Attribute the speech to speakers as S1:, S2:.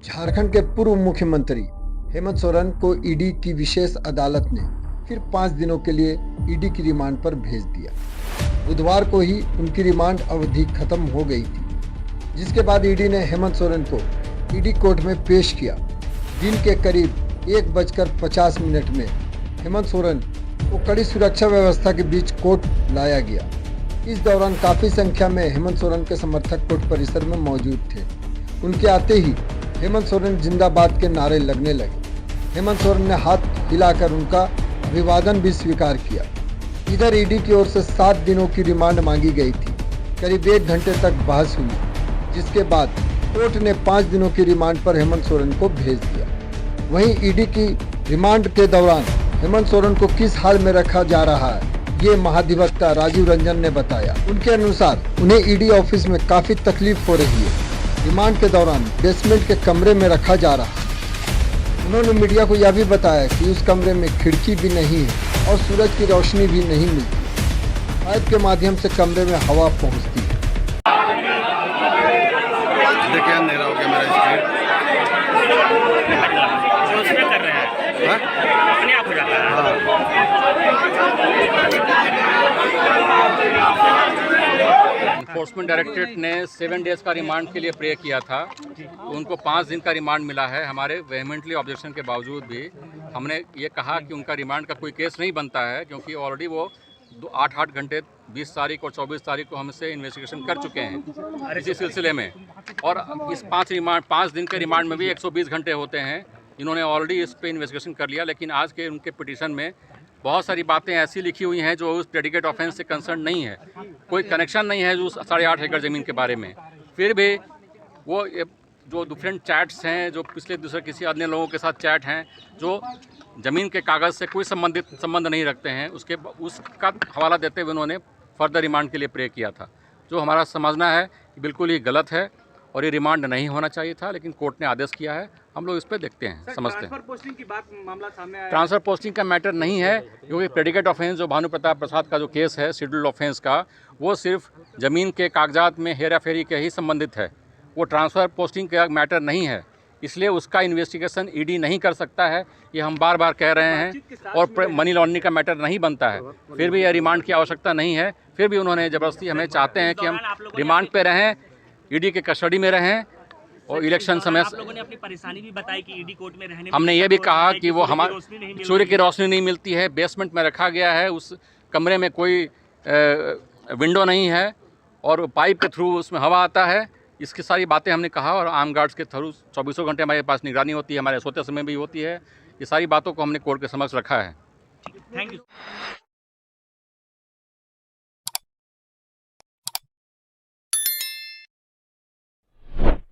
S1: झारखंड के पूर्व मुख्यमंत्री हेमंत सोरेन को ईडी की विशेष अदालत ने फिर 5 दिनों के लिए ईडी की रिमांड पर भेज दिया। बुधवार को ही उनकी रिमांड अवधि खत्म हो गई थी, जिसके बाद ईडी ने हेमंत सोरेन को ईडी कोर्ट में पेश किया। दिन के करीब 1:50 में हेमंत सोरेन को कड़ी सुरक्षा व्यवस्था के बीच कोर्ट लाया गया। इस दौरान काफी संख्या में हेमंत सोरेन के समर्थक कोर्ट परिसर में मौजूद थे। उनके आते ही हेमंत सोरेन जिंदाबाद के नारे लगने लगे। हेमंत सोरेन ने हाथ हिलाकर उनका अभिवादन भी स्वीकार किया। इधर ईडी की ओर से 7 दिनों की रिमांड मांगी गई थी। करीब 1 घंटे तक बहस हुई, जिसके बाद कोर्ट ने 5 दिनों की रिमांड पर हेमंत सोरेन को भेज दिया। वहीं ईडी की रिमांड के दौरान हेमंत सोरेन को किस हाल में रखा जा रहा है, ये महाधिवक्ता राजीव रंजन ने बताया। उनके अनुसार उन्हें ईडी ऑफिस में काफी तकलीफ हो रही है। रिमांड के दौरान बेसमेंट के कमरे में रखा जा रहा है। उन्होंने मीडिया को यह भी बताया कि उस कमरे में खिड़की भी नहीं है और सूरज की रोशनी भी नहीं मिलती। पाइप के माध्यम से कमरे में हवा पहुंचती है।
S2: देखिए अंधेरा हो गया मेरा
S3: उसमें कर रहे हैं अपने आप हो जाता है।
S4: एनफोर्समेंट डायरेक्टरेट ने 7 डेज़ का रिमांड के लिए प्रे किया था, तो उनको 5 दिन का रिमांड मिला है। हमारे वेहमेंटली ऑब्जेक्शन के बावजूद भी हमने ये कहा कि उनका रिमांड का कोई केस नहीं बनता है, क्योंकि ऑलरेडी वो 8 घंटे 20 तारीख और 24 तारीख को हमसे इन्वेस्टिगेशन कर चुके हैं इसी सिलसिले में। और इस 5 दिन के रिमांड में भी 120 घंटे होते हैं। इन्होंने ऑलरेडी इस पे इन्वेस्टिगेशन कर लिया, लेकिन आज के उनके पिटीशन में बहुत सारी बातें ऐसी लिखी हुई हैं जो उस प्रेडिकेट ऑफेंस से कंसर्न नहीं है, कोई कनेक्शन नहीं है उस 8.5 एकड़ ज़मीन के बारे में। फिर भी वो जो डिफरेंट चैट्स हैं, जो पिछले दूसरे किसी अन्य लोगों के साथ चैट हैं, जो ज़मीन के कागज़ से कोई संबंध नहीं रखते हैं, उसका हवाला देते हुए उन्होंने फर्दर रिमांड के लिए प्रे किया था, जो हमारा समझना है कि बिल्कुल ही गलत है और ये रिमांड नहीं होना चाहिए था। लेकिन कोर्ट ने आदेश किया है, हम लोग इस पर देखते हैं, समझते हैं।
S3: ट्रांसफर पोस्टिंग की बात मामला सामने आया।
S4: ट्रांसफ़र पोस्टिंग का मैटर नहीं है, क्योंकि प्रेडिकेट ऑफेंस जो भानु प्रताप प्रसाद का जो केस है शेड्यूल्ड ऑफेंस का, वो सिर्फ ज़मीन के कागजात में हेरा फेरी के ही संबंधित है। वो ट्रांसफ़र पोस्टिंग का मैटर नहीं है, इसलिए उसका इन्वेस्टिगेशन ईडी नहीं कर सकता है। ये हम बार बार कह रहे हैं। और मनी लॉन्ड्रिंग का मैटर नहीं बनता है, फिर भी यह रिमांड की आवश्यकता नहीं है। फिर भी उन्होंने ज़बरदस्ती हमें चाहते हैं कि हम रिमांड पे रहें, ईडी के कस्टडी में रहें। और इलेक्शन समय
S3: आप लोगों ने अपनी परेशानी भी बताई कि ईडी कोर्ट में रहने में
S4: हमने ये भी कहा कि वो हमारे
S3: सूर्य
S4: सूर्य की रोशनी नहीं मिलती है, बेसमेंट में रखा गया है, उस कमरे में कोई विंडो नहीं है और पाइप के थ्रू उसमें हवा आता है। इसकी सारी बातें हमने कहा और आर्म गार्ड्स के थ्रू 24 घंटे हमारे पास निगरानी होती है, हमारे सोते समय भी होती है। ये सारी बातों को हमने कोर्ट के समक्ष रखा है।
S3: Thank you.